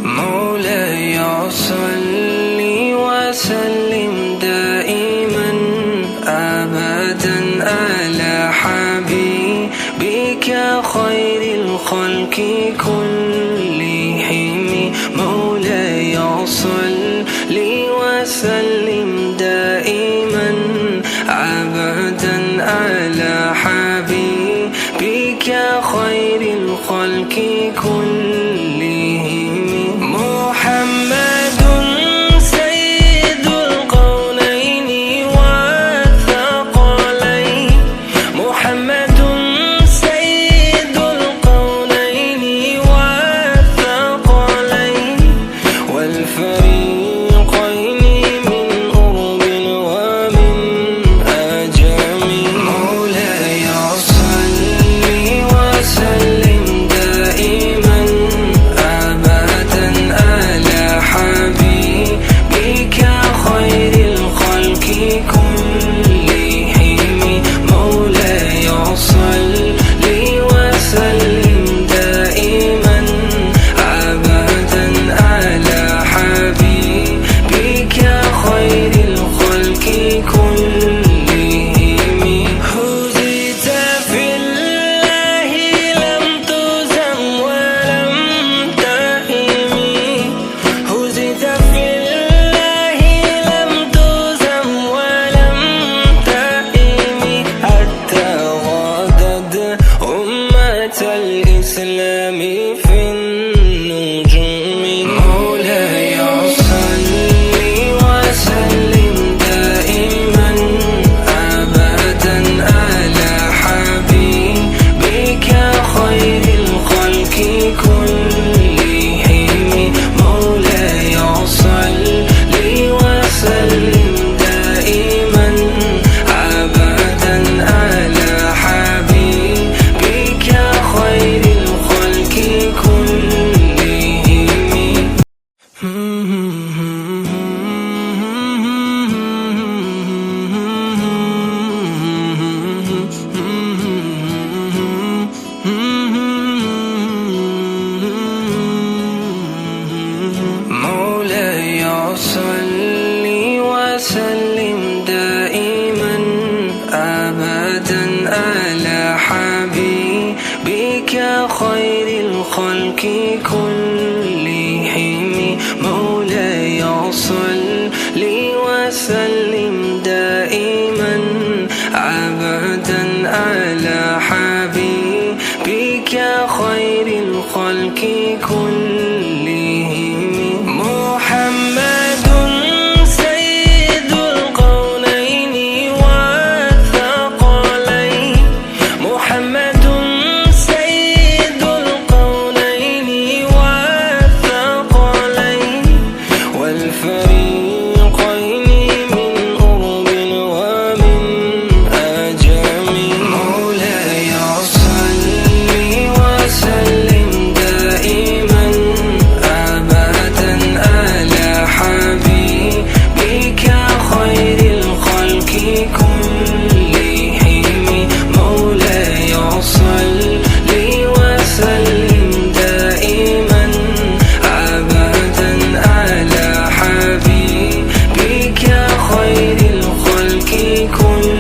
مولاي صل وسلم دائما أبدا على حبيبك خير الخلق كلهم. مولاي صل وسلم دائما أبدا على حبيبك خير الخلق كلهم. محمد سيد القولين والثقلين، محمد سيد القولين والثقلين والفريقين من أرب ومن أجم. مولاي صل وسلم دائما أبدا على حبيبك خير الخلق كلهم. مولاي صل وسلم دائما أبدا على حبيبك خير الخلق كلهم. هزيت في الله لم تزم ولم تهم، هزيت في الله لم تزم ولم تهم، حتى غادت أمة الإسلام في النجوم. مولاي صل وسلم دائما أبدا على حبيبك خير الخلق كلهم. مولاي صل وسلم دائما أبدا على حبيبك خير الخلق كلهم. مولاي صل وسلم دائما أبدا على حبيبك خير الخلق كلهم. مولاي صل وسلم دائما أبدا على حبيبك خير الخلق كلهم. محمد سيد القولين والثقلين، محمد سيد القولين والثقلين والفريقين من أرب ومن أجم. مولاي صل وسلم دائما أبدا على حبيبك خير الخلق كلهم. مولاي صل وسلم دائما أبدا على حبيبك خير الخلق كلهم.